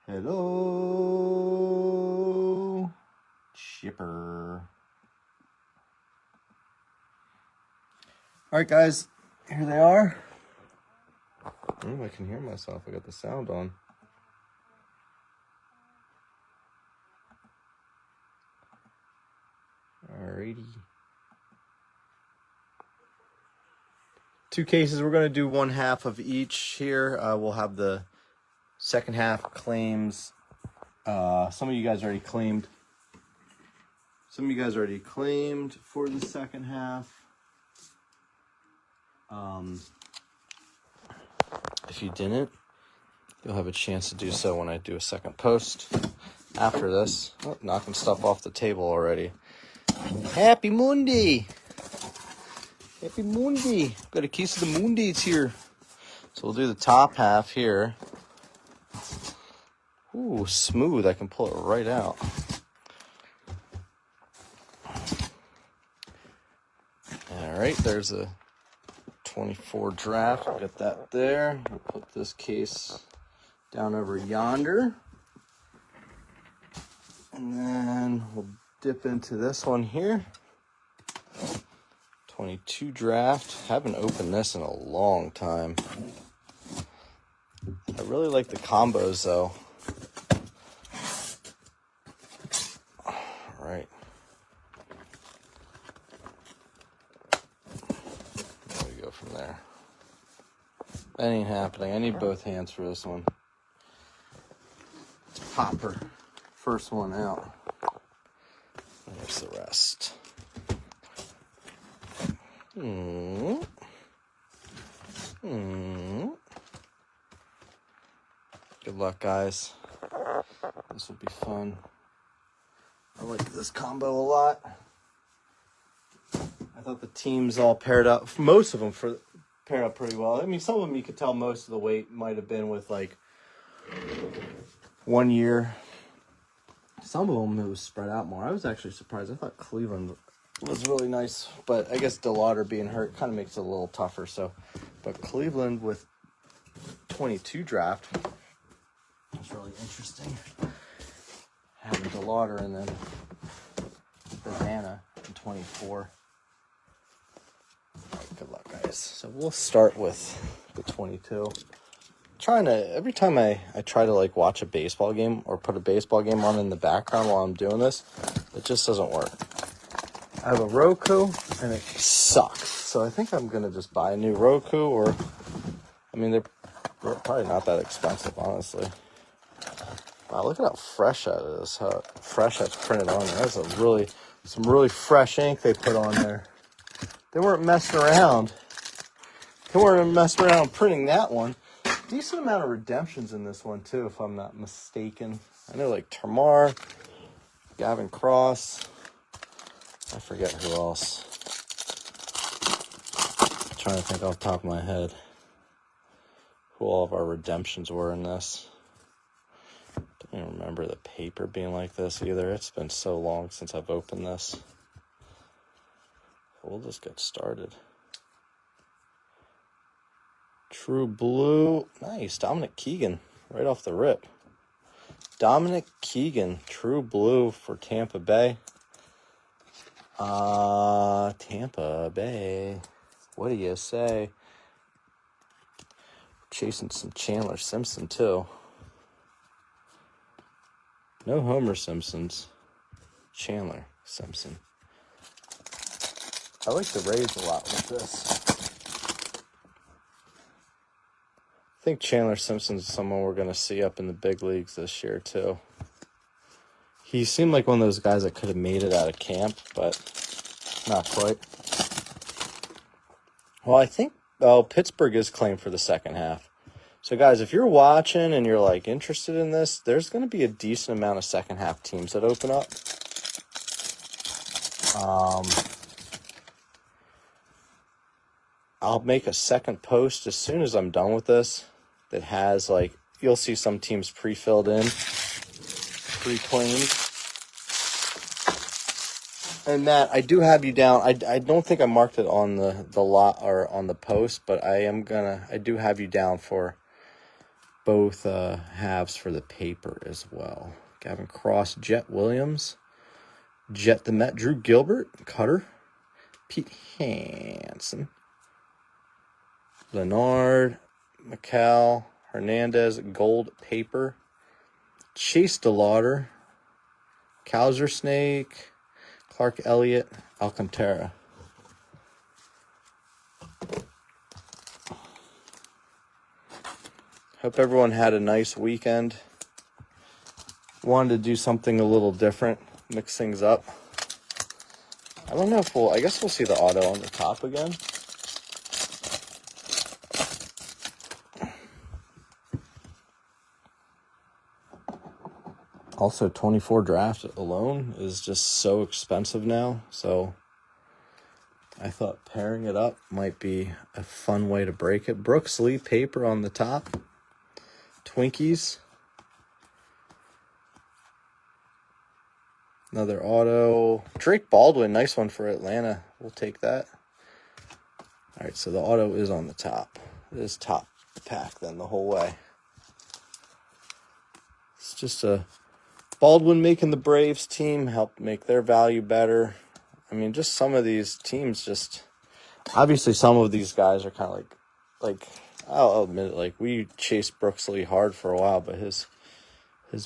Hello, Chipper. All right, guys, here they are. I can hear myself. I got the sound on. Alrighty. 2 cases. We're going to do 1/2 of each here. We'll have the second half claims. Some of you guys already claimed. Some of you guys already claimed for the second half. If you didn't, you'll have a chance to do so when I do a second post after this. Oh, knocking stuff off the table already. Happy Monday! Happy Monday! Got a case of the Mondays here. So we'll do the top half here. Ooh, smooth. I can pull it right out. All right, there's a 24 draft. I'll get that there. I'll put this case down over yonder. And then we'll dip into this one here. 22 draft. Haven't opened this in a long time. I really like the combos though. All right. There we go from there. That ain't happening. I need both hands for this one. It's popper. First one out. There's the rest. Good luck, guys. This will be fun. I like this combo a lot. I thought the teams all paired up. Most of them paired up pretty well. I mean, some of them you could tell most of the weight might have been with like 1 year. Some of them it was spread out more. I was actually surprised. I thought Cleveland was really nice, but I guess DeLauder being hurt kind of makes it a little tougher. So, but Cleveland with 22 draft was really interesting. Having DeLauder and then Urbana in 24. All right, good luck, guys. So we'll start with the 22. Every time I try to like watch a baseball game or put a baseball game on in the background while I'm doing this, it just doesn't work. I have a Roku and it sucks. So I think I'm going to just buy a new Roku they're probably not that expensive, honestly. Wow, look at how fresh that is, how fresh that's printed on there. That's some really fresh ink they put on there. They weren't messing around. They weren't messing around printing that one. Decent amount of redemptions in this one, too, if I'm not mistaken. I know, like, Termar, Gavin Cross. I forget who else. I'm trying to think off the top of my head who all of our redemptions were in this. Don't even remember the paper being like this either. It's been so long since I've opened this. We'll just get started. True Blue. Nice. Dominic Keegan. Right off the rip. Dominic Keegan. True Blue for Tampa Bay. Tampa Bay. What do you say? Chasing some Chandler Simpson, too. No Homer Simpsons. Chandler Simpson. I like the Rays a lot with this. I think Chandler Simpson's someone we're going to see up in the big leagues this year, too. He seemed like one of those guys that could have made it out of camp, but not quite. Well, I think Pittsburgh is claimed for the second half. So, guys, if you're watching and you're, like, interested in this, there's going to be a decent amount of second half teams that open up. I'll make a second post as soon as I'm done with this that has, like, you'll see some teams pre-filled in, pre-claimed. And Matt, I do have you down. I don't think I marked it on the lot or on the post, but I do have you down for both halves for the paper as well. Gavin Cross, Jet Williams, Jet the Met, Drew Gilbert, Cutter, Pete Hansen, Leonard, McCall, Hernandez, Gold Paper, Chase DeLauder, Cowser Snake, Clark Elliott, Alcantara. Hope everyone had a nice weekend. Wanted to do something a little different, mix things up. I don't know if I guess we'll see the auto on the top again. Also, 24 draft alone is just so expensive now, so I thought pairing it up might be a fun way to break it. Brooks Lee paper on the top. Twinkies. Another auto. Drake Baldwin, nice one for Atlanta. We'll take that. All right, so the auto is on the top. It is top pack then the whole way. It's just a Baldwin making the Braves team help make their value better. I mean, just some of these teams obviously some of these guys are kind of like I'll admit it, like we chased Brooks Lee hard for a while, but his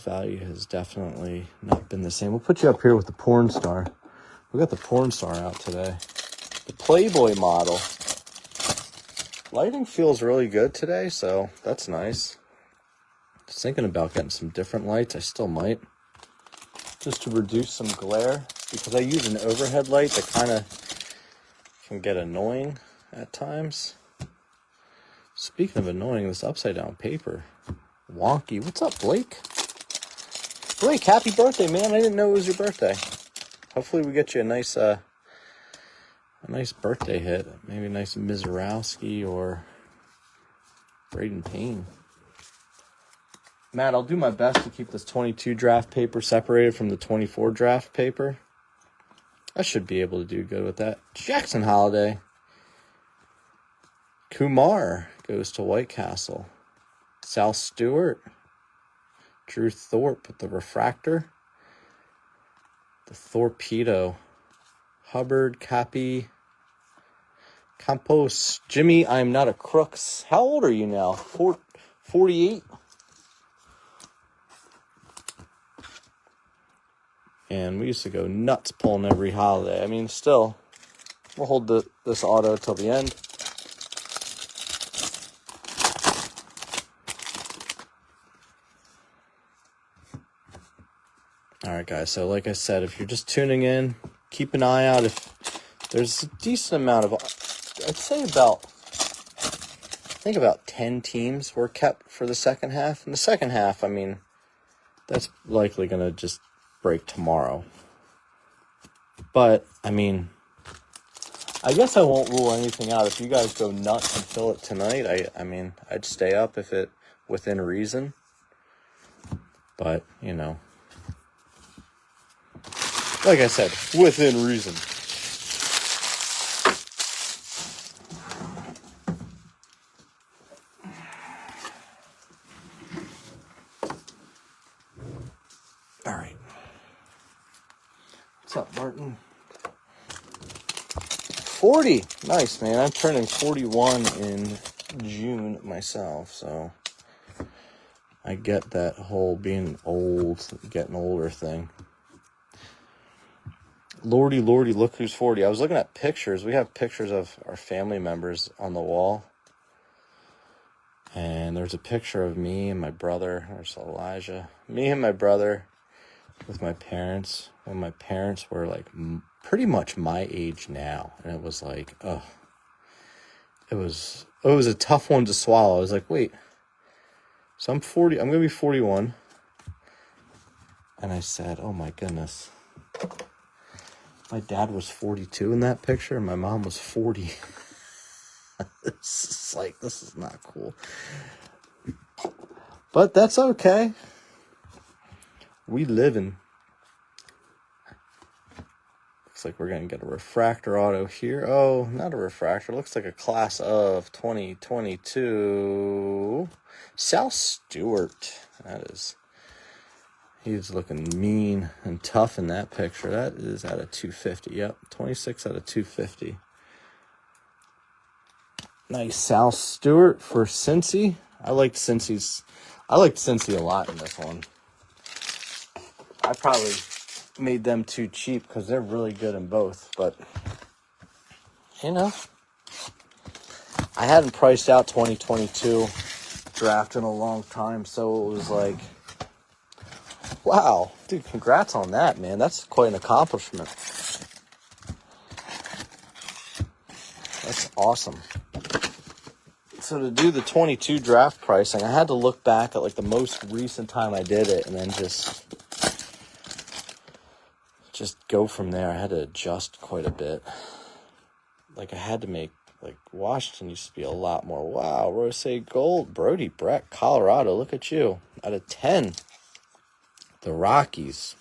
value has definitely not been the same. We'll put you up here with the porn star. We got the porn star out today. The Playboy model. Lighting feels really good today, so that's nice. Just thinking about getting some different lights. I still might. Just to reduce some glare, because I use an overhead light that kind of can get annoying at times. Speaking of annoying, this upside down paper, wonky. What's up, Blake? Blake, happy birthday, man! I didn't know it was your birthday. Hopefully, we get you a nice birthday hit. Maybe a nice Mizorowski or Braden Payne. Matt, I'll do my best to keep this 22 draft paper separated from the 24 draft paper. I should be able to do good with that. Jackson Holiday. Kumar goes to White Castle. Sal Stewart. Drew Thorpe with the refractor. The Torpedo. Hubbard, Cappy. Campos. Jimmy, I'm not a crooks. How old are you now? 48? And we used to go nuts pulling every holiday. I mean, still, we'll hold this auto till the end. All right, guys. So like I said, if you're just tuning in, keep an eye out. If there's a decent amount of, I'd say about 10 teams were kept for the second half. In the second half, I mean, that's likely going to just break tomorrow. But, I mean, I guess I won't rule anything out. If you guys go nuts and fill it tonight, I mean, I'd stay up if it within reason. But, you know, like I said, within reason. All right. What's up, Martin? 40. Nice, man. I'm turning 41 in June myself, so I get that whole being old, getting older thing. Lordy, look who's 40. I was looking at pictures. We have pictures of our family members on the wall. And there's a picture of me and my brother. There's Elijah. Me and my brother with my parents when my parents were like pretty much my age now. And it was like, it was a tough one to swallow. I was like, wait, so I'm 40, I'm going to be 41. And I said, oh my goodness. My dad was 42 in that picture, and my mom was 40. It's like, this is not cool. But that's okay. We live in. Looks like we're going to get a refractor auto here. Oh, not a refractor. Looks like a class of 2022. Sal Stewart. That is. He's looking mean and tough in that picture. That is out of 250. Yep, 26 out of 250. Nice Sal Stewart for Cincy. I liked Cincy a lot in this one. I probably made them too cheap because they're really good in both. But, you know, I hadn't priced out 2022 draft in a long time. So it was like, wow, dude, congrats on that, man. That's quite an accomplishment. That's awesome. So to do the 22 draft pricing, I had to look back at like the most recent time I did it and then just go from there. I had to adjust quite a bit. Like I had to make, like Washington used to be a lot more. Wow, Rose Gold, Brody Breck, Colorado, look at you. Out of 10. The Rockies.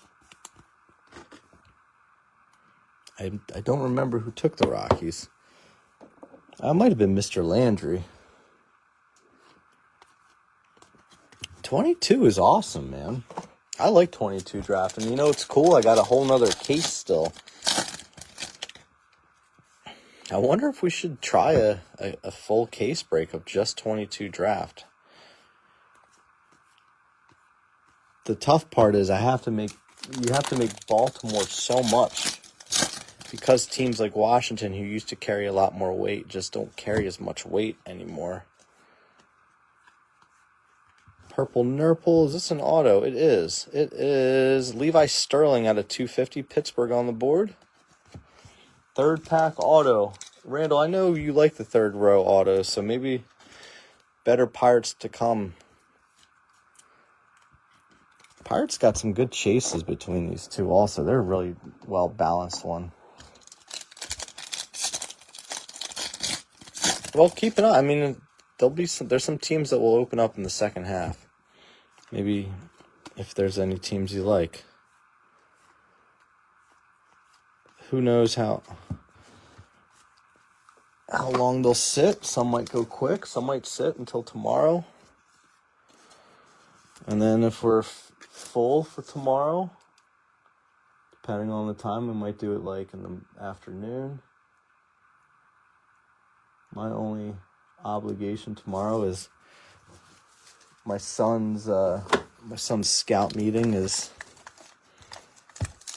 I don't remember who took the Rockies. I might have been Mr. Landry. 22 is awesome, man. I like 22 draft. And you know what's cool? I got a whole nother case still. I wonder if we should try a full case break of just 22 draft. The tough part is you have to make Baltimore so much. Because teams like Washington, who used to carry a lot more weight, just don't carry as much weight anymore. Purple Nurple, is this an auto? It is. It is Levi Sterling out of 250, Pittsburgh on the board. Third pack auto. Randall, I know you like the third row auto, so maybe better Pirates to come. Pirates got some good chases between these two also. They're a really well-balanced one. Well, keep an eye. I mean, there's some teams that will open up in the second half. Maybe if there's any teams you like. Who knows how long they'll sit. Some might go quick. Some might sit until tomorrow. And then if we're full for tomorrow, depending on the time, we might do it like in the afternoon. My only obligation tomorrow is my son's scout meeting is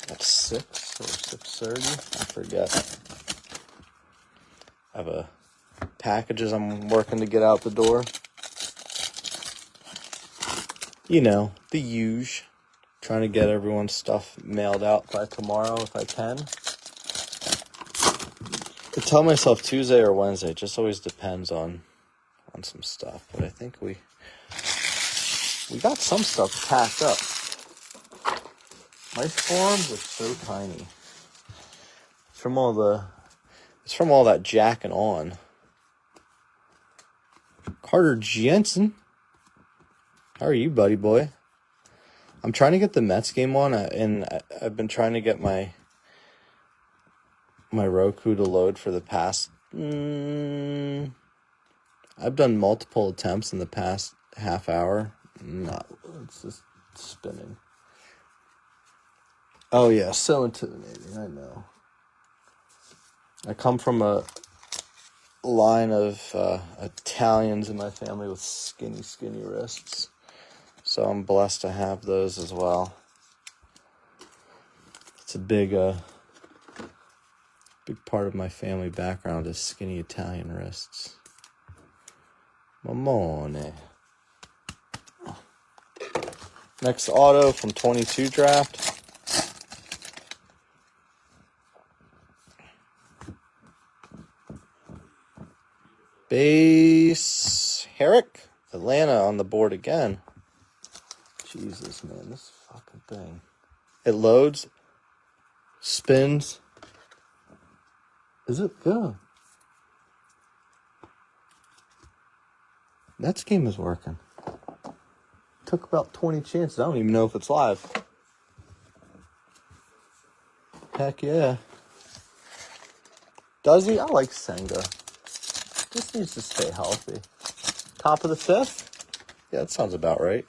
at 6 or 6:30. I forget. I have packages I'm working to get out the door. You know, the huge. Trying to get everyone's stuff mailed out by tomorrow if I can. I tell myself Tuesday or Wednesday. It just always depends on some stuff. But I think we got some stuff packed up. My forms are so tiny. It's from all that jacking on. Carter Jensen. How are you, buddy boy? I'm trying to get the Mets game on, and I've been trying to get my Roku to load for the past. I've done multiple attempts in the past half hour. It's just spinning. Oh yeah, so intimidating. I know. I come from a line of Italians in my family with skinny wrists, so I'm blessed to have those as well. It's a big part of my family background is skinny Italian wrists. Mamone. Next auto from 22 draft. Base Herrick, Atlanta on the board again. Jesus, man, this fucking thing. It loads, spins. Is it good? Mets game is working. Took about 20 chances. I don't even know if it's live. Heck yeah. Does he? I like Senga. Just needs to stay healthy. Top of the 5th? Yeah, that sounds about right.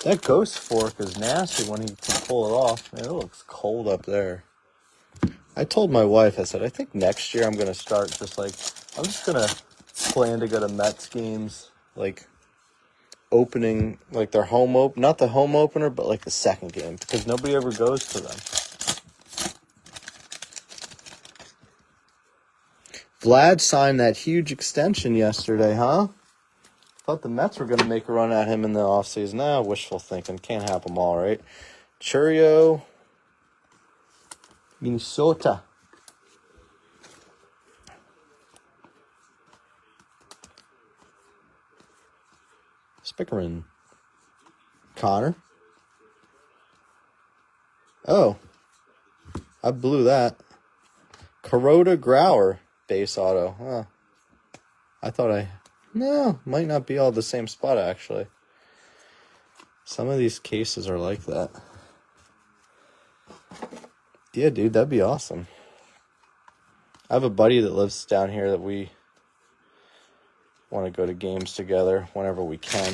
That ghost fork is nasty when he can pull it off. Man, it looks cold up there. I told my wife, I said, I think next year I'm going to start just like, I'm just going to plan to go to Mets games, like opening, like their home open, not the home opener, but like the second game, because nobody ever goes to them. Vlad signed that huge extension yesterday, huh? Thought the Mets were going to make a run at him in the offseason. Nah, wishful thinking. Can't have them all, right? Churio, Minnesota. Spickerin. Connor. Oh. I blew that. Kuroda Grauer. Base auto. Huh. I thought No, might not be all the same spot, actually. Some of these cases are like that. Yeah, dude, that'd be awesome. I have a buddy that lives down here that we want to go to games together whenever we can.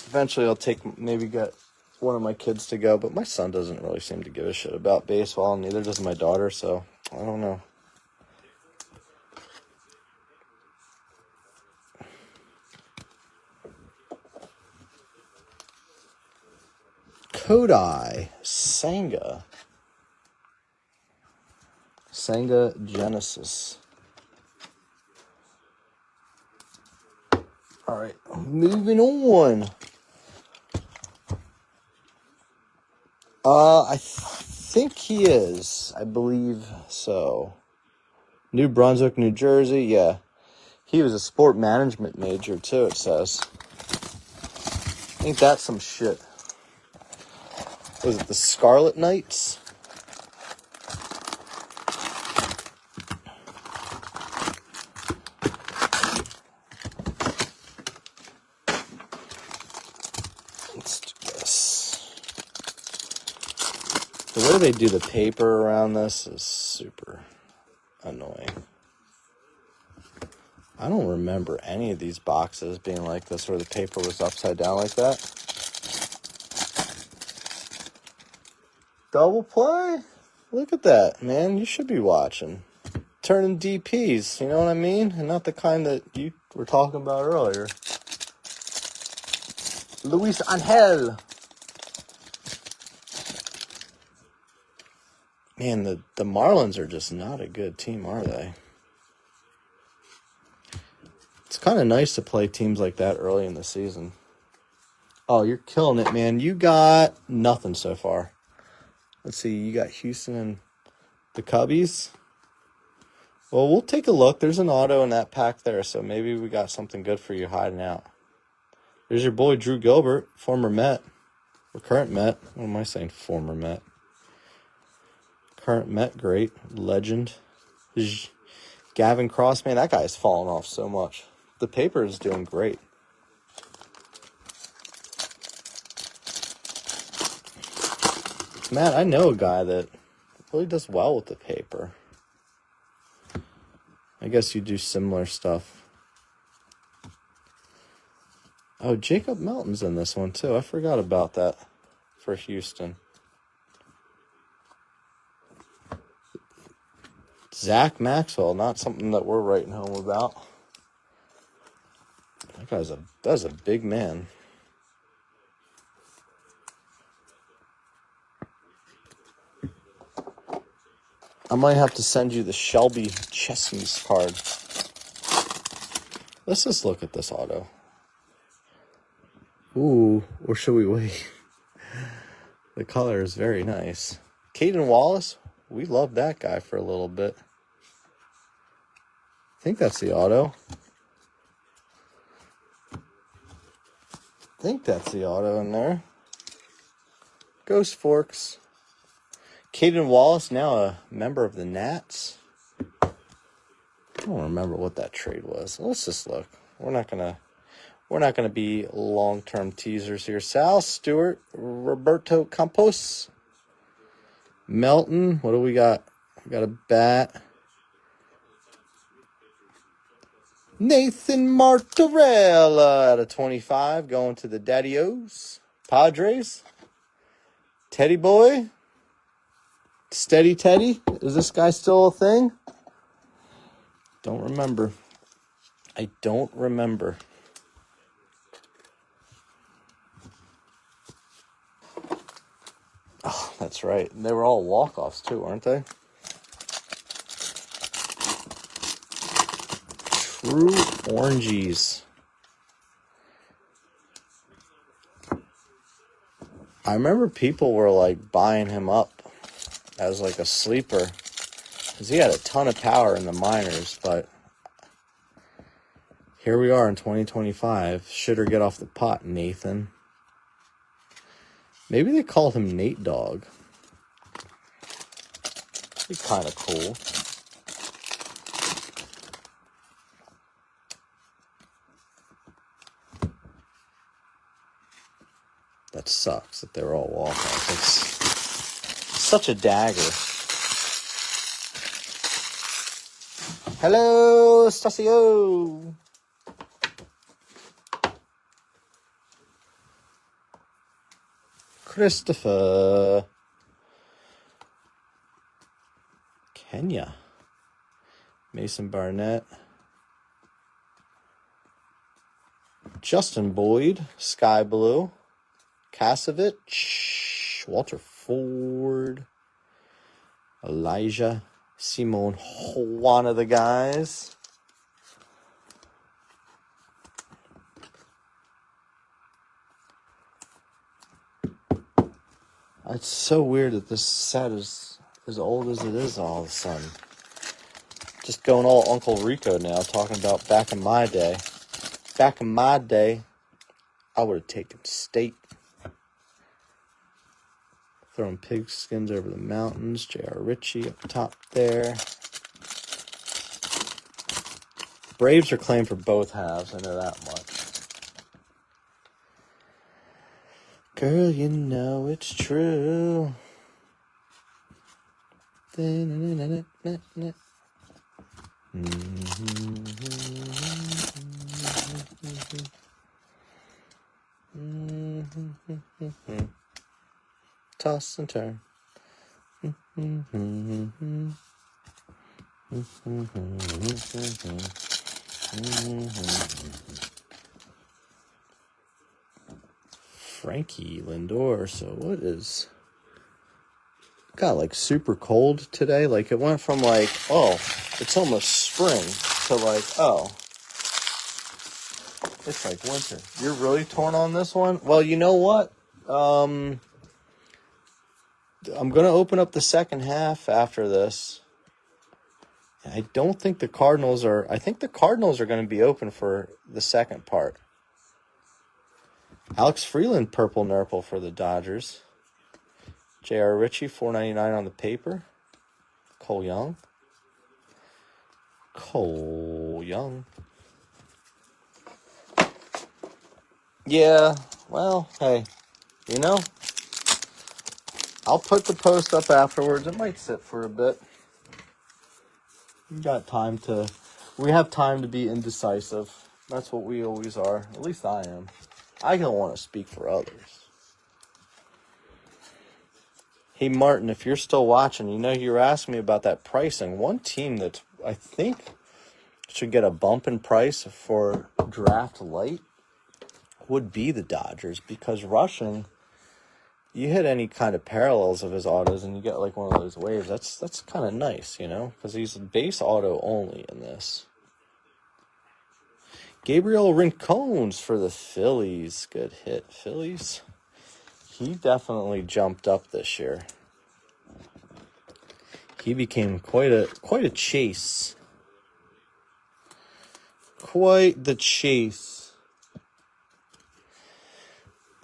Eventually I'll maybe get one of my kids to go, but my son doesn't really seem to give a shit about baseball, and neither does my daughter, so I don't know. Kodai Senga Genesis. All right, moving on. I think he is. I believe so. New Brunswick, New Jersey. Yeah, he was a sport management major too. It says. Ain't that some shit? Was it the Scarlet Knights? Let's do this. The way they do the paper around this is super annoying. I don't remember any of these boxes being like this where the paper was upside down like that. Double play? Look at that, man. You should be watching. Turning DPs, you know what I mean? And not the kind that you were talking about earlier. Luis Angel. Man, the Marlins are just not a good team, are they? It's kind of nice to play teams like that early in the season. Oh, you're killing it, man. You got nothing so far. Let's see, you got Houston and the Cubbies. Well, we'll take a look. There's an auto in that pack there, so maybe we got something good for you hiding out. There's your boy Drew Gilbert, former Met. Or current Met. What am I saying, former Met? Current Met, great. Legend. Gavin Cross, man, that guy's fallen off so much. The paper is doing great. Matt, I know a guy that really does well with the paper. I guess you do similar stuff. Oh, Jacob Melton's in this one, too. I forgot about that for Houston. Zach Maxwell, not something that we're writing home about. That's a big man. I might have to send you the Shelby Chesney's card. Let's just look at this auto. Ooh, or should we wait? The color is very nice. Caden Wallace, we loved that guy for a little bit. I think that's the auto. In there. Ghost Forks. Caden Wallace, now a member of the Nats. I don't remember what that trade was. Let's just look. We're not gonna be long-term teasers here. Sal Stewart, Roberto Campos, Melton. What do we got? We got a bat. Nathan Martorell out of 25, going to the Daddy-O's. Padres. Teddy Boy. Steady Teddy. Is this guy still a thing? Don't remember. I don't remember. Oh, that's right. They were all walk-offs too, weren't they? True Orangies. I remember people were like buying him up as like a sleeper because he had a ton of power in the minors, but here we are in 2025. Shitter get off the pot, Nathan. Maybe they called him Nate Dogg. Be kind of cool. That sucks that they're all walk-offs. It's such a dagger. Hello, Stasio. Christopher. Kenya. Mason Barnett. Justin Boyd. Sky Blue. Kasevich, Walter Ford, Elijah, Simone, one of the guys. It's so weird that this set is as old as it is all of a sudden. Just going all Uncle Rico now, talking about back in my day. Back in my day, I would have taken state. Throwing pigskins over the mountains. J.R. Ritchie up top there. Braves are claimed for both halves. I know that much. Girl, you know it's true. Toss and turn. Frankie Lindor. So what is... Got like super cold today. Like it went from like, oh, it's almost spring to like, oh, it's like winter. You're really torn on this one? Well, you know what? I'm going to open up the second half after this. I don't think the Cardinals are... I think the Cardinals are going to be open for the second part. Alex Freeland, purple nurple for the Dodgers. J.R. Ritchie, $4.99 on the paper. Cole Young. Yeah, well, hey, you know, I'll put the post up afterwards. It might sit for a bit. We have time to be indecisive. That's what we always are. At least I am. I don't want to speak for others. Hey, Martin, if you're still watching, you know you were asking me about that pricing. One team that I think should get a bump in price for draft light would be the Dodgers, because rushing, you hit any kind of parallels of his autos and you get like one of those waves. That's kind of nice, you know, because he's base auto only in this. Gabriel Rincones for the Phillies. Good hit, Phillies. He definitely jumped up this year. He became quite a chase. Quite the chase.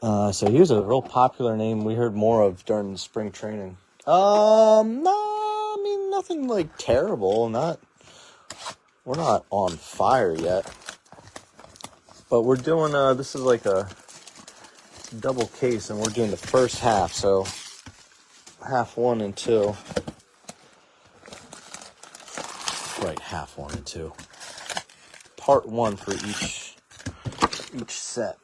So he was a real popular name we heard more of during spring training. No, I mean, nothing like terrible. Not we're not on fire yet. But we're doing, this is like a double case, and we're doing the first half, so half 1 and 2. Right, half 1 and 2. Part 1 for each set.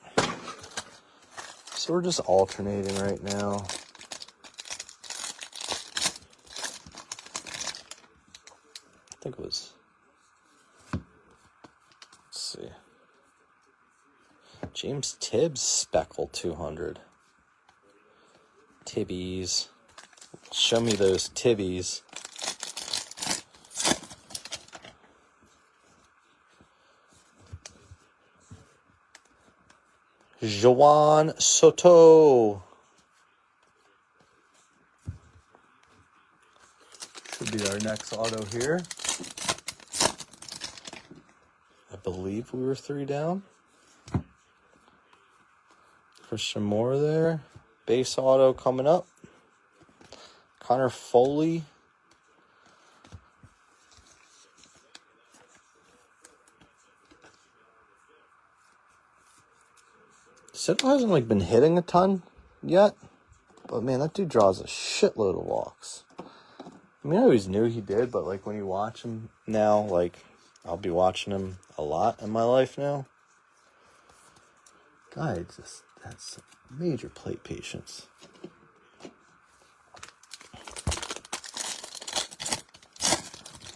So we're just alternating right now. I think it was, let's see, James Tibbs Speckle 200. Tibbies. Show me those Tibbies. Juan Soto. Should be our next auto here. I believe we were 3 down. Christian Moore there. Base auto coming up. Connor Foley. Siddle hasn't been hitting a ton yet, but man, that dude draws a shitload of walks. I mean, I always knew he did, but when you watch him now, I'll be watching him a lot in my life now. Guy just has some major plate patience.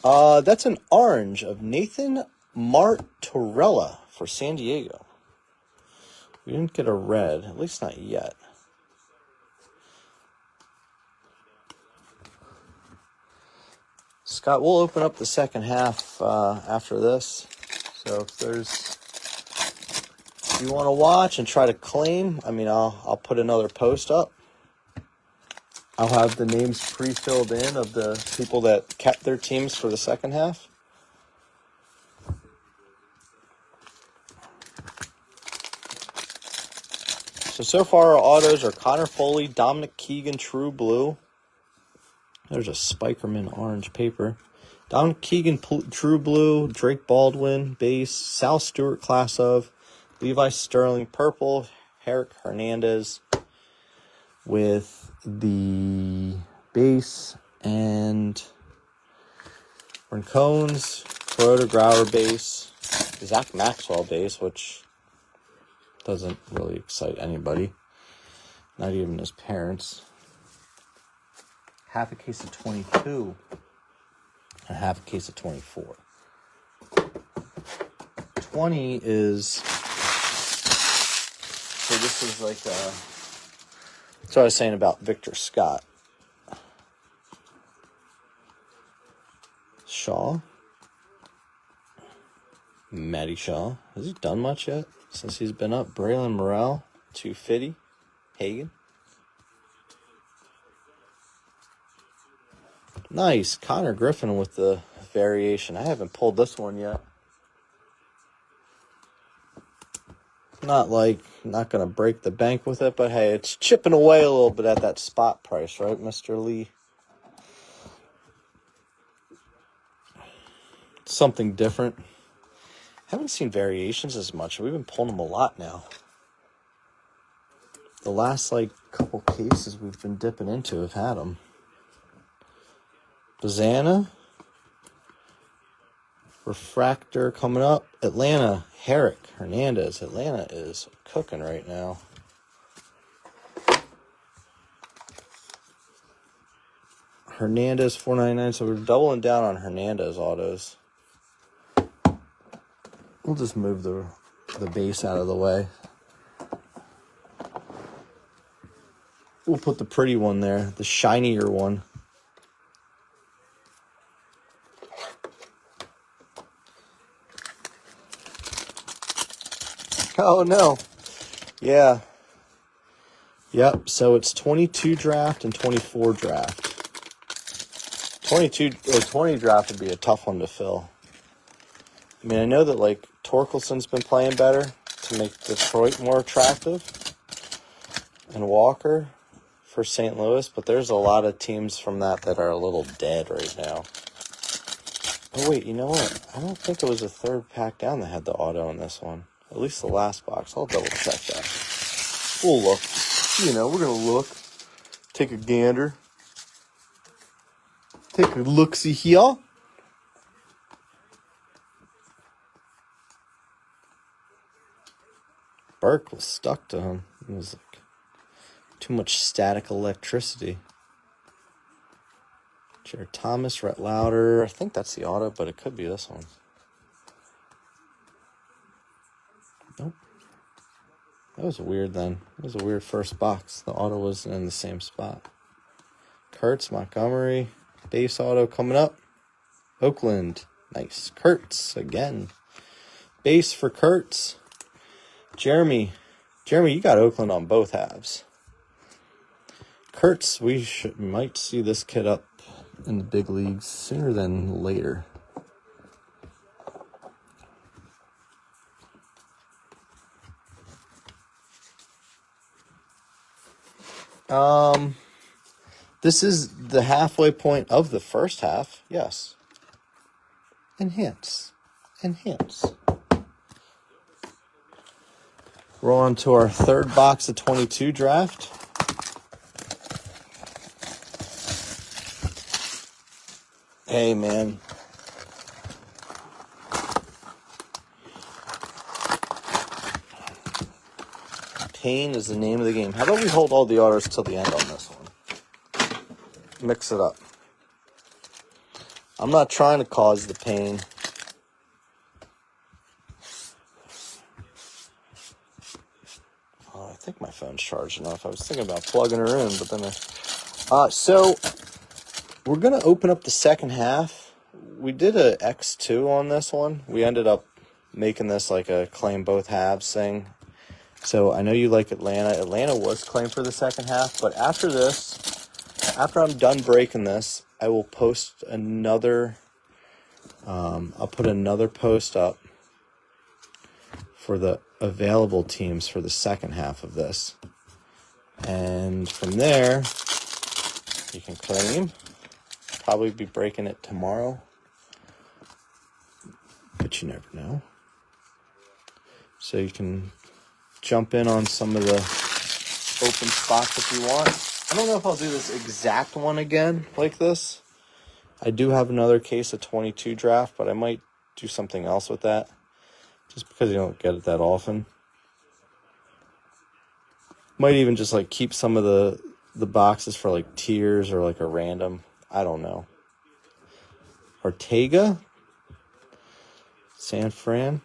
That's an orange of Nathan Martorella for San Diego. We didn't get a red, at least not yet. Scott, we'll open up the second half after this. So if you want to watch and try to claim, I'll put another post up. I'll have the names pre-filled in of the people that kept their teams for the second half. So far our autos are Connor Foley, Dominic Keegan, True Blue. There's a Spikerman orange paper. Dominic Keegan, True Blue, Drake Baldwin, base, Sal Stewart, class of, Levi Sterling, purple, Herrick Hernandez with the base, and Rincones, Toyota Grauer base, Zach Maxwell base, which doesn't really excite anybody, not even his parents. Half a case of 22 and half a case of 24. 20 is, so this is that's what I was saying about Victor Scott. Shaw. Matty Shaw. Has he done much yet since he's been up? Braylon Morrell. 250. Hagen. Nice. Connor Griffin with the variation. I haven't pulled this one yet. Not going to break the bank with it, but hey, it's chipping away a little bit at that spot price, right, Mr. Lee? Something different. Haven't seen variations as much. We've been pulling them a lot now. The last couple cases we've been dipping into have had them. Bazana. Refractor coming up. Atlanta. Herrick Hernandez. Atlanta is cooking right now. Hernandez 499. So we're doubling down on Hernandez autos. We'll just move the base out of the way. We'll put the pretty one there, the shinier one. Oh, no. Yeah. Yep, so it's 22 draft and 24 draft. 22 or 20 draft would be a tough one to fill. I mean, I know that, Torkelson's been playing better to make Detroit more attractive. And Walker for St. Louis, but there's a lot of teams from that are a little dead right now. Oh, wait, you know what? I don't think it was a third pack down that had the auto in this one. At least the last box. I'll double check that. We'll look. You know, we're going to look. Take a gander. Take a look-see here. Burke was stuck to him. It was like too much static electricity. Jared Thomas, Rhett Lauder. I think that's the auto, but it could be this one. Nope. That was weird then. It was a weird first box. The auto wasn't in the same spot. Kurtz, Montgomery. Base auto coming up. Oakland. Nice. Kurtz again. Base for Kurtz. Jeremy, you got Oakland on both halves. Kurtz, we might see this kid up in the big leagues sooner than later. This is the halfway point of the first half. Yes. Enhance. We're on to our third box of 22 draft. Hey, man. Pain is the name of the game. How about we hold all the autos till the end on this one? Mix it up. I'm not trying to cause the pain. I think my phone's charged enough. I was thinking about plugging her in, but then so we're going to open up the second half. We did a X2 on this one. We ended up making this like a claim both halves thing. So I know you like Atlanta. Atlanta was claimed for the second half, but after I'm done breaking this, I will post another, I'll put another post up for the available teams for the second half of this. And from there, you can claim. Probably be breaking it tomorrow, but you never know. So you can jump in on some of the open spots if you want. I don't know if I'll do this exact one again like this. I do have another case of 22 draft, but I might do something else with that just because you don't get it that often. Might even just like keep some of the boxes for like tiers or like a random. I don't know. Ortega. San Fran.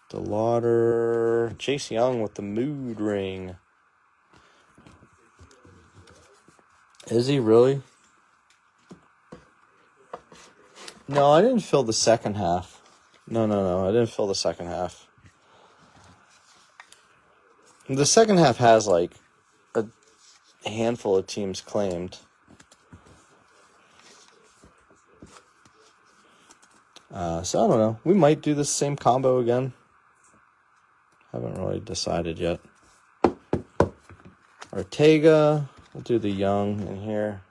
DeLauder. Chase Young with the mood ring. Is he really? No, I didn't fill the second half. No. I didn't fill the second half. The second half has like a handful of teams claimed. So I don't know. We might do the same combo again. Haven't really decided yet. Ortega. We'll do the Young in here.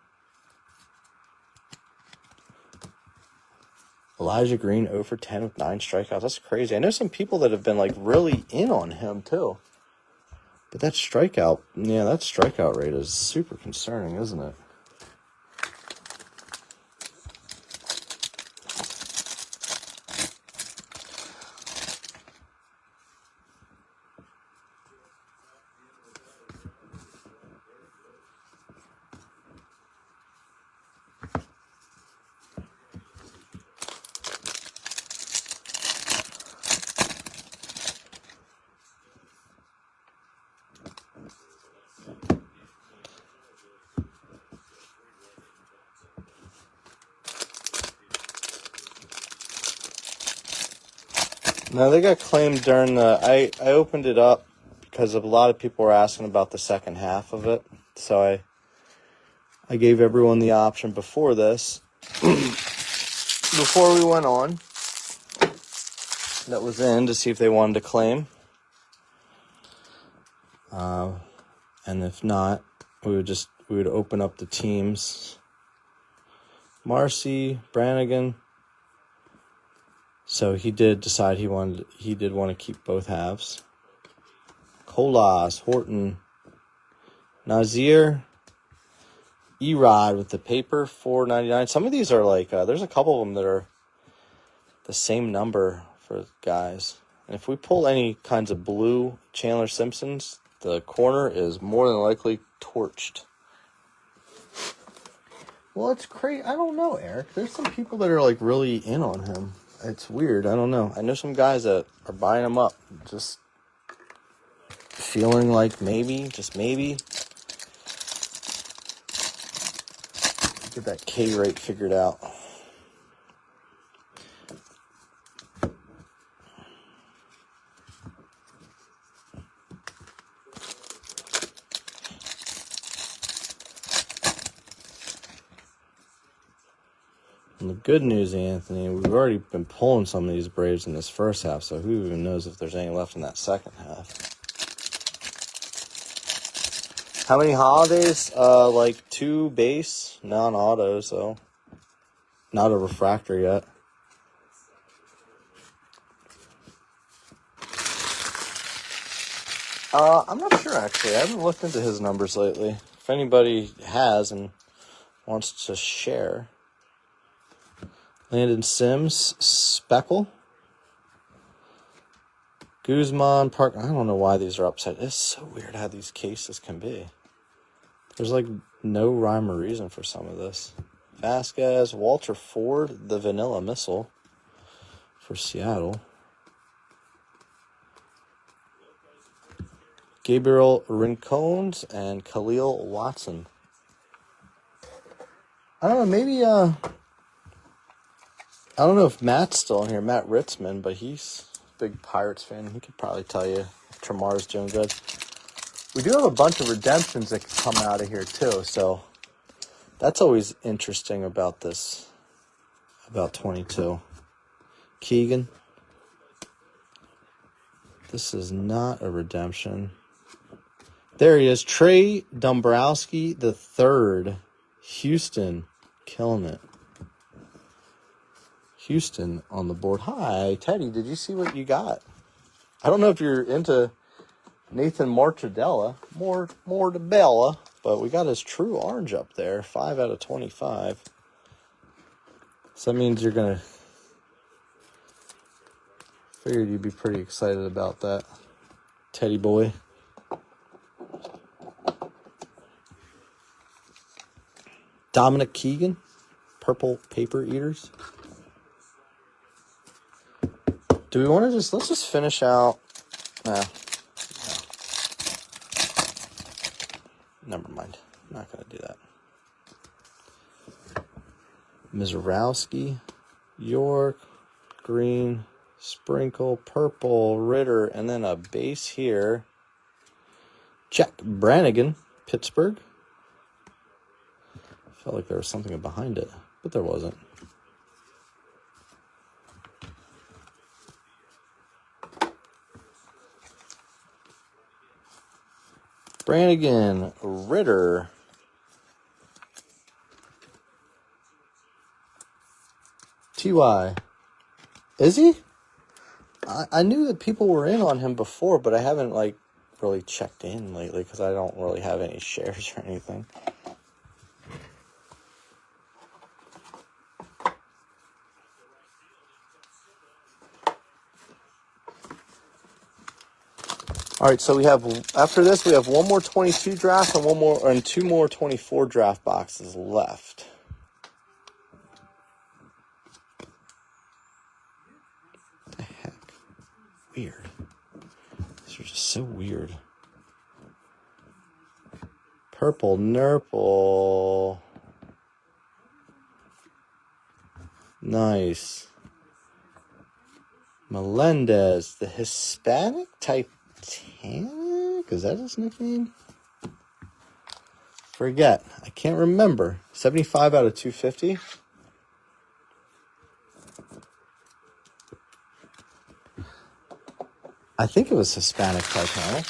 Elijah Green 0 for 10 with 9 strikeouts. That's crazy. I know some people that have been like really in on him too. But that strikeout rate is super concerning, isn't it? No, they got claimed during the... I opened it up because a lot of people were asking about the second half of it. So I gave everyone the option before this, before we went on, that was in to see if they wanted to claim. And if not, we would open up the teams. Marcy, Brannigan, So he did decide he did want to keep both halves. Colas, Horton, Nazir, Erod with the paper, $4.99. Some of these are like, there's a couple of them that are the same number for guys. And if we pull any kinds of blue Chandler Simpsons, the corner is more than likely torched. Well, it's crazy. I don't know, Eric. There's some people that are like really in on him. It's weird. I don't know. I know some guys that are buying him up. Just feeling like maybe, just maybe, get that K rate figured out. And the good news, Anthony, we've already been pulling some of these Braves in this first half, so who even knows if there's any left in that second half. How many holidays? Like 2 base, non-auto, so not a refractor yet. I'm not sure, actually. I haven't looked into his numbers lately. If anybody has and wants to share. Landon Sims, Speckle. Guzman, Park. I don't know why these are upside. It's so weird how these cases can be. There's like no rhyme or reason for some of this. Vasquez, Walter Ford, the Vanilla Missile for Seattle. Gabriel Rincones and Khalil Watson. I don't know, maybe, I don't know if Matt's still in here, Matt Ritzman, but he's a big Pirates fan. He could probably tell you if Tremar's doing good. We do have a bunch of redemptions that could come out of here, too, so that's always interesting about this, about 22. Keegan. This is not a redemption. There he is, Trey Dombrowski the third. Houston, killing it. Houston on the board. Hi, Teddy, did you see what you got? I don't know if you're into Nathan Marchadella, more to Bella, but we got his true orange up there, 5 out of 25. So that means you're going to... Figured you'd be pretty excited about that, Teddy boy. Dominic Keegan, Purple Paper Eaters. Do we want to let's just finish out? No. Never mind. I'm not going to do that. Mizorowski, York, Green, Sprinkle, Purple, Ritter, and then a base here. Jack Brannigan, Pittsburgh. Felt like there was something behind it, but there wasn't. Brannigan, Ritter. T.Y. Is he? I knew that people were in on him before, but I haven't, like, really checked in lately because I don't really have any shares or anything. All right, so we have, after this, we have one more 22 draft and 2 more 24 draft boxes left. What the heck? Weird. These are just so weird. Purple Nurple. Nice. Melendez, the Hispanic Titanic? Is that his nickname? Forget. I can't remember. 75 out of 250. I think it was Hispanic Titanic.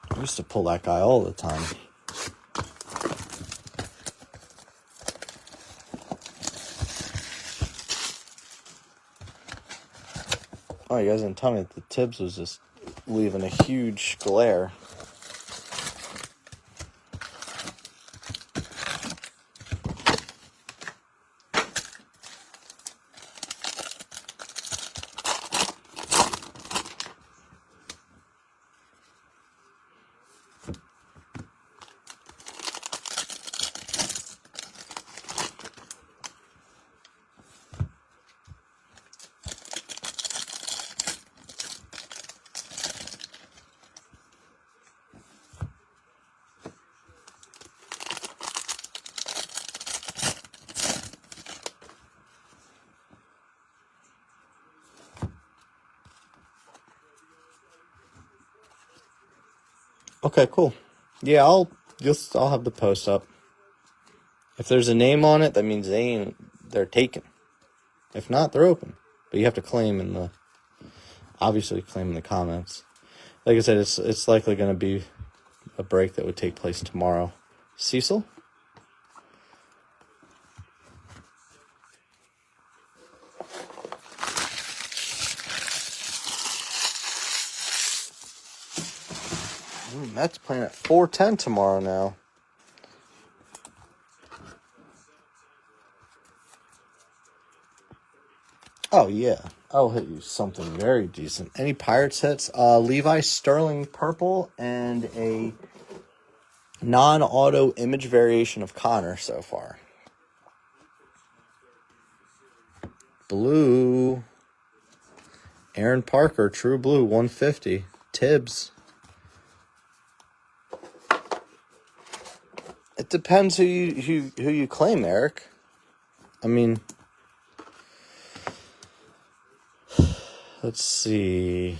I used to pull that guy all the time. Oh, you guys didn't tell me that the Tibbs was just leaving a huge glare. Okay, cool. Yeah, I'll have the post up. If there's a name on it, that means they're taken. If not, they're open. But you have to claim obviously claim in the comments. Like I said, it's likely going to be a break that would take place tomorrow. Cecil? Mets playing at 4:10 tomorrow now. Oh, yeah. I'll hit you something very decent. Any Pirates hits? Levi Sterling purple and a non-auto image variation of Connor so far. Blue. Aaron Parker, true blue, 150. Tibbs. It depends who you claim, Eric. I mean, let's see.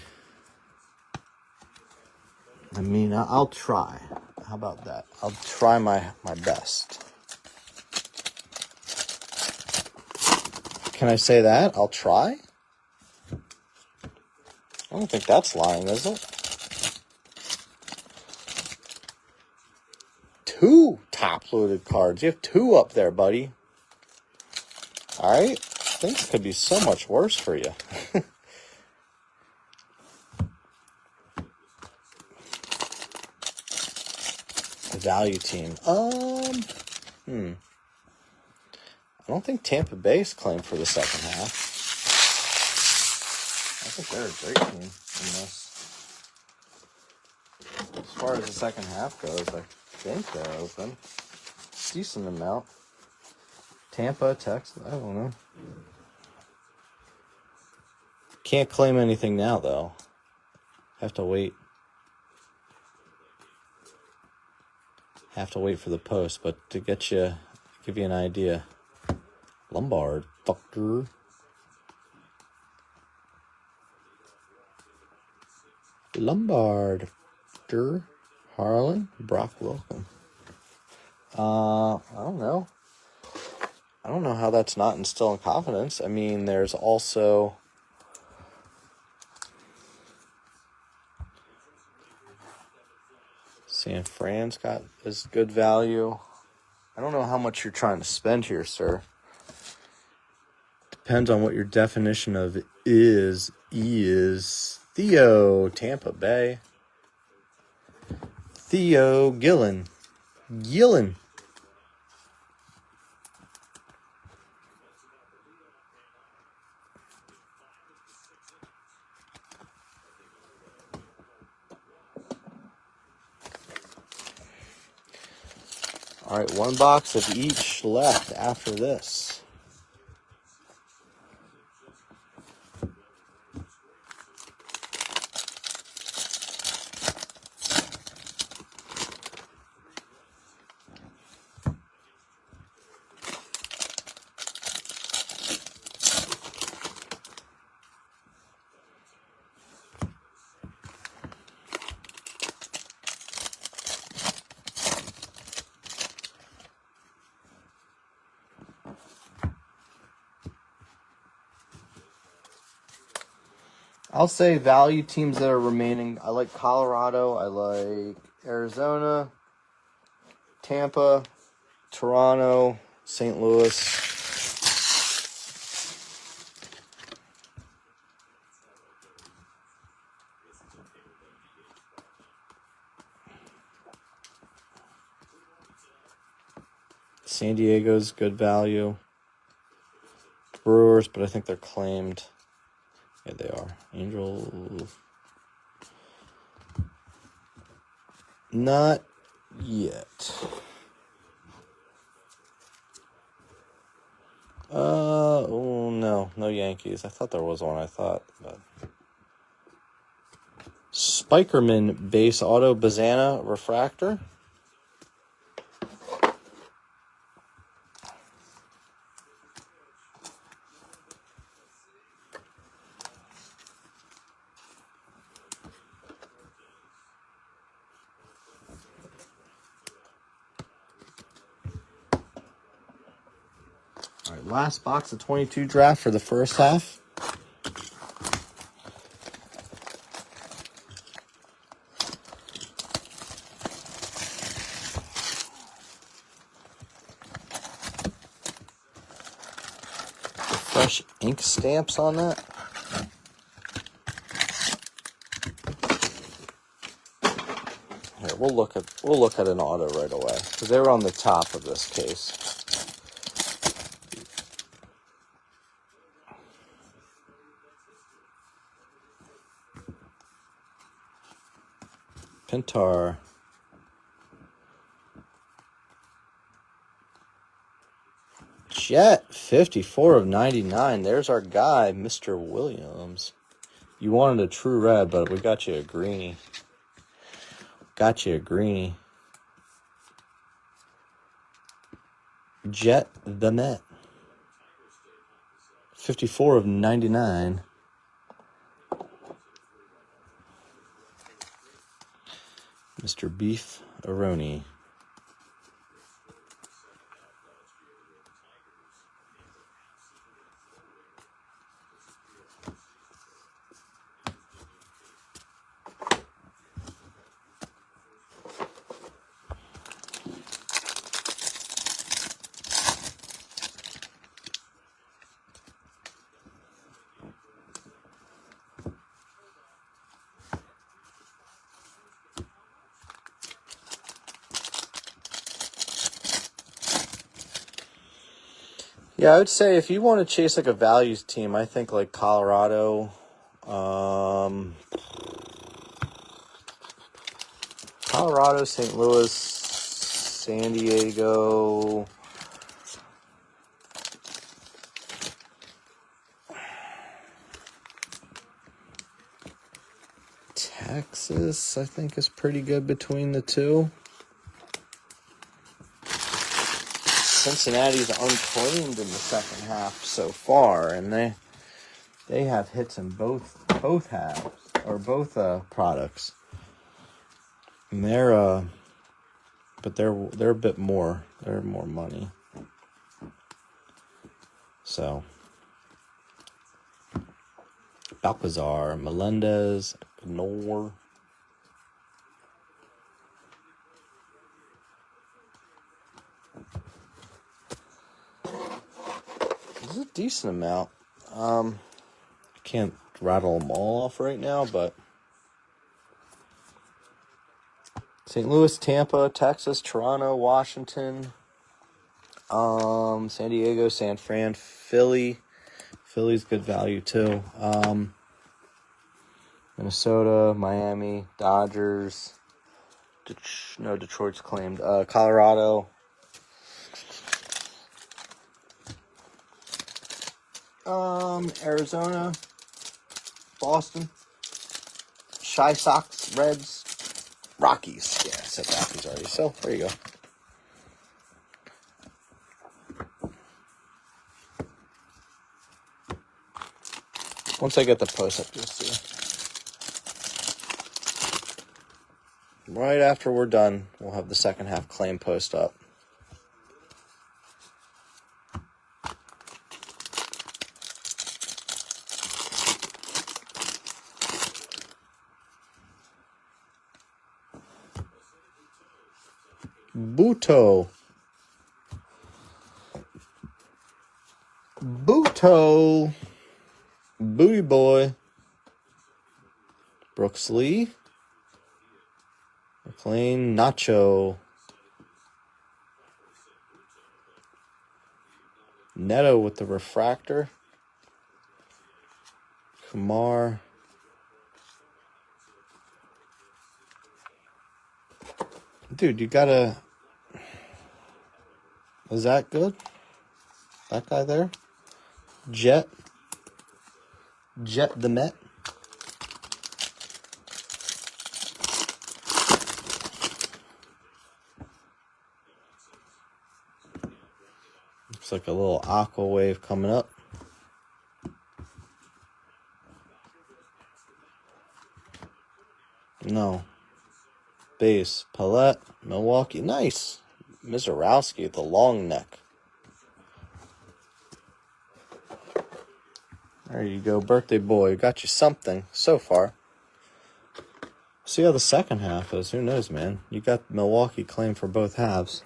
I mean, I'll try. How about that? I'll try my best. Can I say that? I'll try? I don't think that's lying, is it? 2 top-loaded cards. You have 2 up there, buddy. All right? Things could be so much worse for you. The value team. I don't think Tampa Bay's claimed for the second half. I think they're a great team in this. As far as the second half goes, I think they're open. Decent amount. Tampa, Texas, I don't know. Can't claim anything now, though. Have to wait. Have to wait for the post, but to give you an idea. Lombard, fucker. Lombard, Harlan, Brock Welcome. I don't know. I don't know how that's not instilling confidence. I mean, there's also San Fran's got as good value. I don't know how much you're trying to spend here, sir. Depends on what your definition of is. Theo, Tampa Bay. Theo Gillen. All right, 1 box of each left after this. I'll say value teams that are remaining. I like Colorado. I like Arizona, Tampa, Toronto, St. Louis. San Diego's good value. Brewers, but I think they're claimed. Yeah, they are. Angels. Not yet. Oh no, no Yankees. I thought there was one. But Spikerman base auto Bazana refractor. All right, last box of 22 draft for the first half. Fresh ink stamps on that. Here, we'll look at an auto right away because they were on the top of this case. Pintar. Jet 54 of 99. There's our guy, Mr. Williams. You wanted a true red, but we got you a greenie. Jet the Met. 54 of 99. Mr. Beef Aroni. Yeah, I would say if you want to chase like a values team, I think like Colorado, St. Louis, San Diego, Texas, I think is pretty good between the two. Cincinnati's unclaimed in the second half so far, and they have hits in both halves or both products. And they're a bit more. They're more money. So Balcazar, Melendez, Knorr. This is a decent amount. I can't rattle them all off right now, but St. Louis, Tampa, Texas, Toronto, Washington, San Diego, San Fran, Philly. Philly's good value too. Minnesota, Miami, Dodgers. Detroit's claimed. Colorado. Arizona, Boston, Shy Sox, Reds, Rockies. Yeah, I said Rockies already. So there you go. Once I get the post up, you'll see. Right after we're done, we'll have the second half claim post up. Buto. Booty Boy. Brooks Lee. McLean, Nacho. Neto with the refractor. Kumar. Dude, you gotta... Is that good? That guy there? Jet the Met. Looks like a little aqua wave coming up. No. Base. Paulette. Milwaukee. Nice. Mizorowski with the long neck. There you go, birthday boy. Got you something so far. See how the second half is. Who knows, man? You got Milwaukee claim for both halves.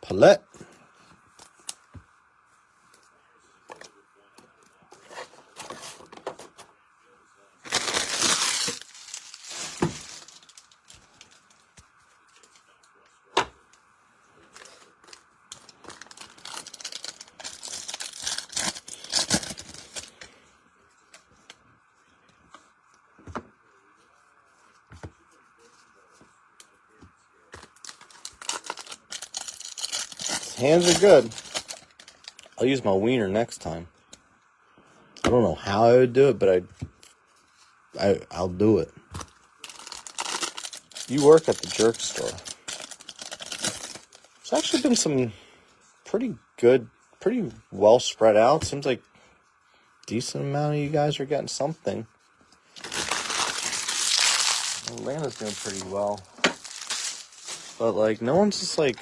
Paulette. Hands are good. I'll use my wiener next time. I don't know how I would do it, but I'll do it. You work at the jerk store. There's actually been some pretty good, pretty well spread out. Seems like decent amount of you guys are getting something. Atlanta's doing pretty well. But, like, no one's just like...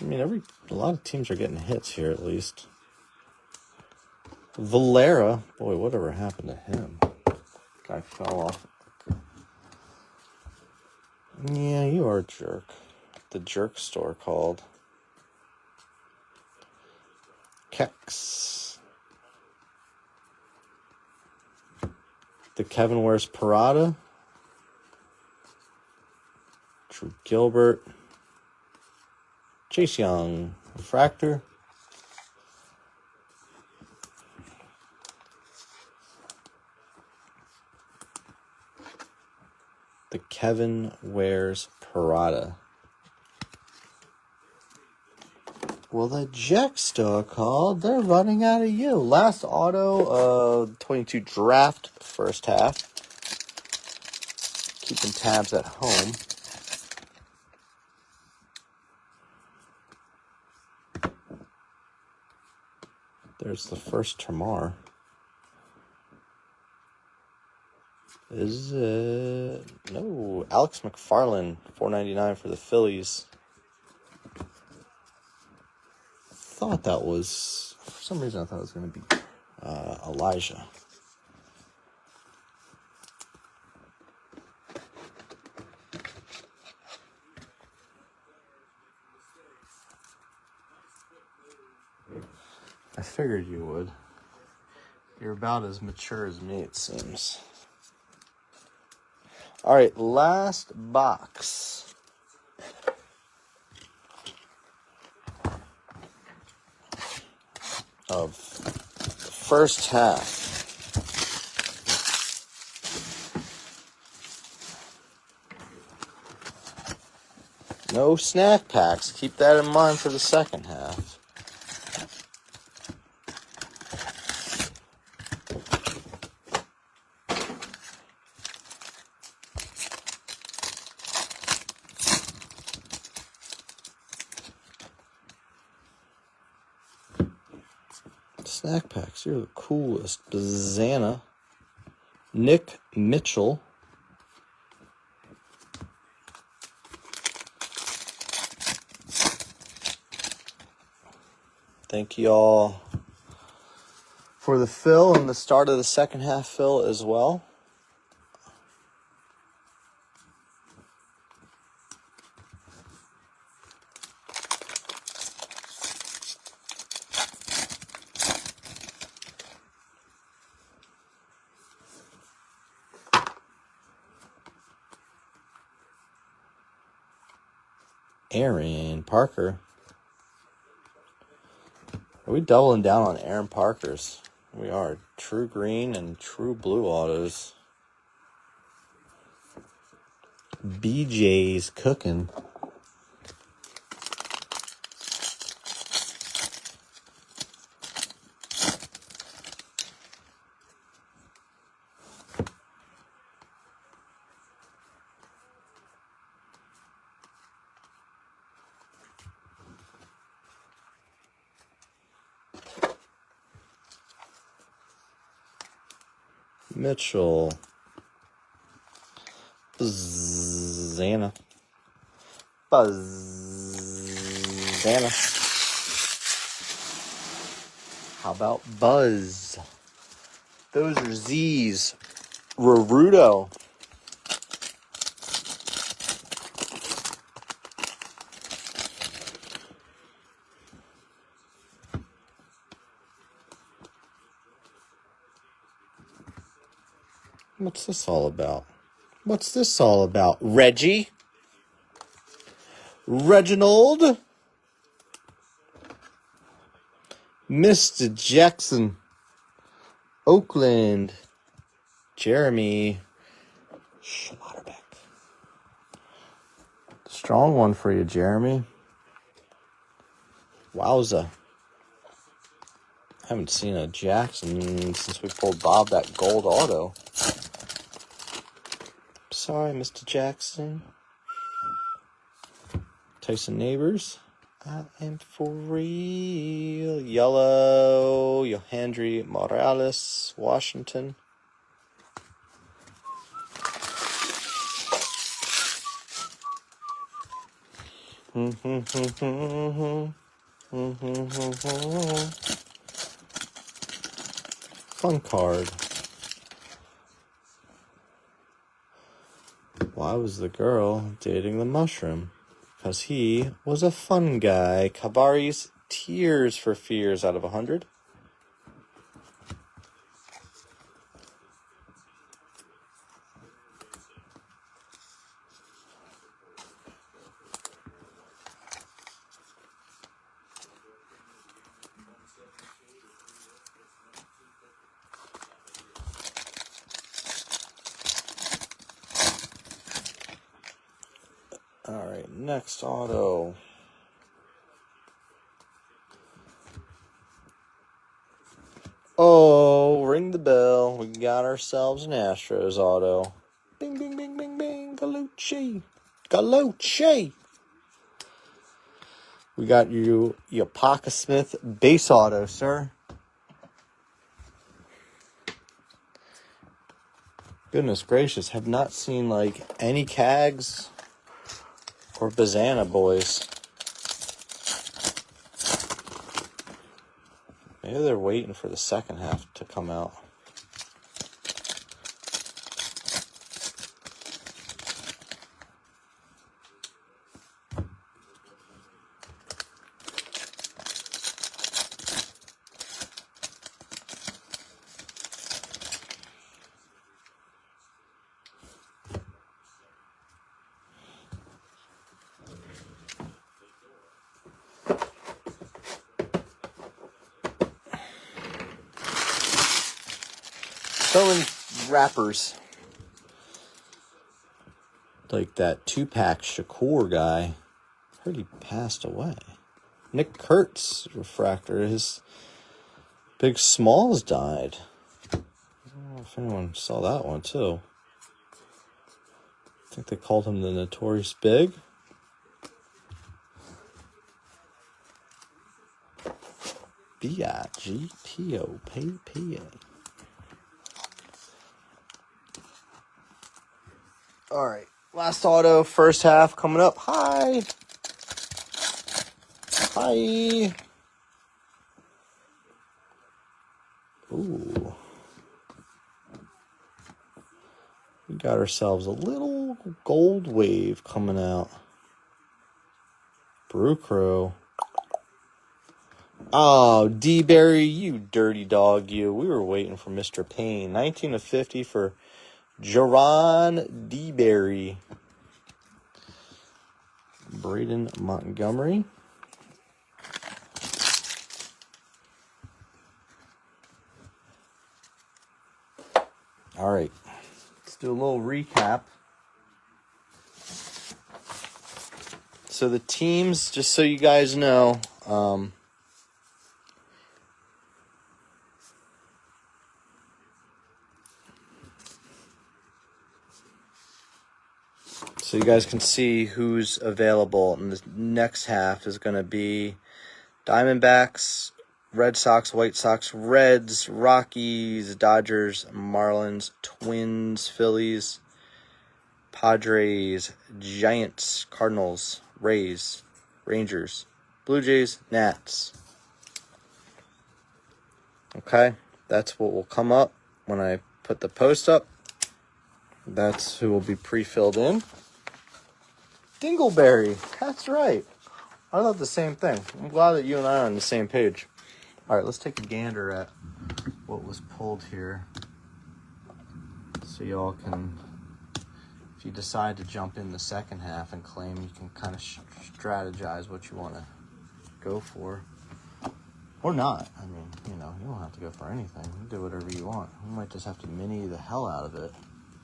I mean, a lot of teams are getting hits here, at least. Valera. Boy, whatever happened to him? Guy fell off. Yeah, you are a jerk. The jerk store called. Kex. The Kevin wears Parada. Drew Gilbert. Chase Young. Refractor. The Kevin wears Parada. Well, the Jacks still called. They're running out of you. Last auto, 22 draft, first half. Keeping tabs at home. There's the first Termar. Is it? No. Alex McFarland, $4.99 for the Phillies. Thought that was... For some reason, I thought it was going to be Elijah. I figured you would. You're about as mature as me, it seems. All right, last box. Of the first half. No snack packs. Keep that in mind for the second half. Snack packs, you're the coolest. Bazana. Nick Mitchell. Thank you all for the fill and the start of the second half fill as well. Aaron Parker. Are we doubling down on Aaron Parkers? We are. True green and true blue autos. BJ's cooking. Mitchell. Zana. Buzzana. How about Buzz? Those are Z's. Rarudo. What's this all about? What's this all about? Reggie? Reginald? Mr. Jackson? Oakland? Jeremy? Schlotterbeck. Strong one for you, Jeremy. Wowza. Haven't seen a Jackson since we pulled Bob that gold auto. Sorry, Mr. Jackson. Tyson Neighbors. I am for real. Yellow. Yohandry Morales, Washington. Fun card. Why was the girl dating the mushroom? Because he was a fun guy. Kabari's Tears for Fears out of 100. All right, next auto. Oh, ring the bell. We got ourselves an Astros auto. Bing, bing, bing, bing, bing. Galucci. Galucci. We got you Yapaka Smith base auto, sir. Goodness gracious, have not seen like any Cags or Bazana boys. Maybe they're waiting for the second half to come out. Throwing wrappers. Like that 2-pack Shakur guy. Heard he passed away. Nick Kurtz refractor. His Big Smalls died. I don't know if anyone saw that one too. I think they called him the Notorious Big. B-I-G-P-O-P-P-A. All right, last auto, first half coming up. Hi. Ooh. We got ourselves a little gold wave coming out. Brew Crow. Oh, D-Berry, you dirty dog, you. We were waiting for Mr. Payne. 19/50 for Jaron D-Berry. Braden Montgomery. All right, let's do a little recap. So the teams, just so you guys know, so you guys can see who's available. And the next half is going to be Diamondbacks, Red Sox, White Sox, Reds, Rockies, Dodgers, Marlins, Twins, Phillies, Padres, Giants, Cardinals, Rays, Rangers, Blue Jays, Nats. Okay, that's what will come up when I put the post up. That's who will be pre-filled in. Dingleberry, that's right. I thought the same thing. I'm glad that you and I are on the same page. All right, let's take a gander at what was pulled here. So y'all can, if you decide to jump in the second half and claim, you can kind of strategize what you want to go for. Or not. I mean, you know, you don't have to go for anything. You do whatever you want. You might just have to mini the hell out of it.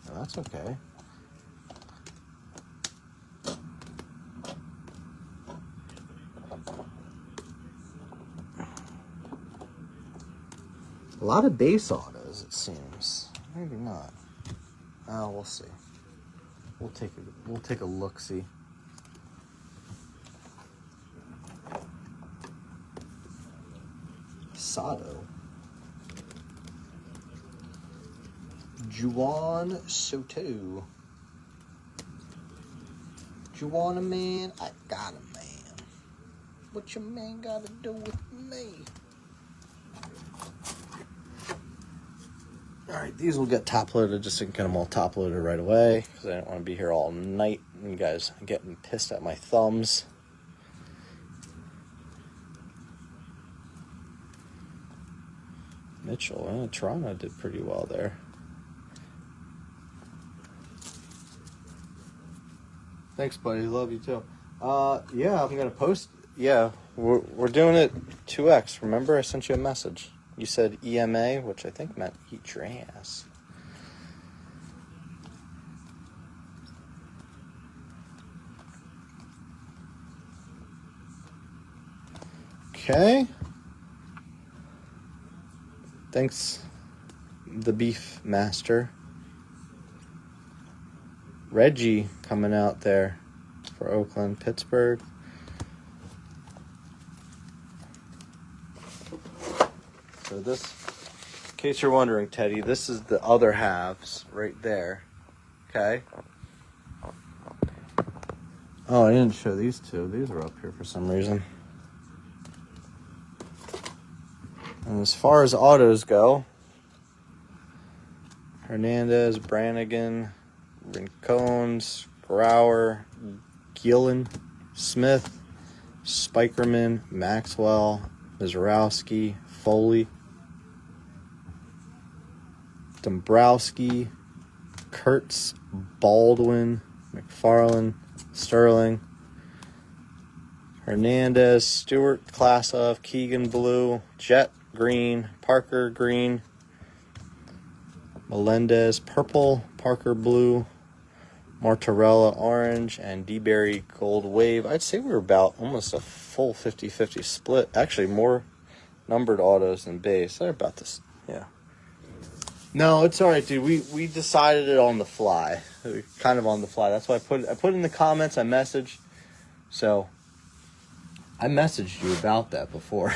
No, that's okay. A lot of base autos, it seems. Maybe not. Oh, we'll see. We'll take a look-see. Sato. Juan Soto. Juan a man, I got a man. What your man got to do with me? Alright, these will get top loaded just so I can get them all top loaded right away, because I don't want to be here all night and you guys getting pissed at my thumbs. Mitchell, Toronto did pretty well there. Thanks, buddy. Love you too. Yeah, I'm gonna post. Yeah, we're doing it 2x. Remember, I sent you a message. You said EMA, which I think meant eat your ass. Okay. Thanks, the Beef Master. Reggie coming out there for Oakland, Pittsburgh. So this, in case you're wondering, Teddy, this is the other halves right there. Okay? Oh, I didn't show these two. These were up here for some reason. And as far as autos go, Hernandez, Brannigan, Rincones, Grauer, Gillen, Smith, Spikerman, Maxwell, Mizrowski, Foley, Dombrowski, Kurtz, Baldwin, McFarland, Sterling, Hernandez, Stewart, class of, Keegan blue, Jet green, Parker green, Melendez purple, Parker blue, Martorella orange, and DeBerry gold wave. I'd say we were about almost a full 50-50 split. Actually, more numbered autos than base. They're about this, yeah. No, it's all right, dude. We decided it on the fly, kind of on the fly. That's why I put in the comments. I messaged, so I messaged you about that before.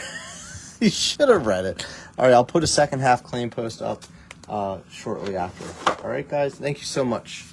You should have read it. All right, I'll put a second half claim post up shortly after. All right, guys. Thank you so much.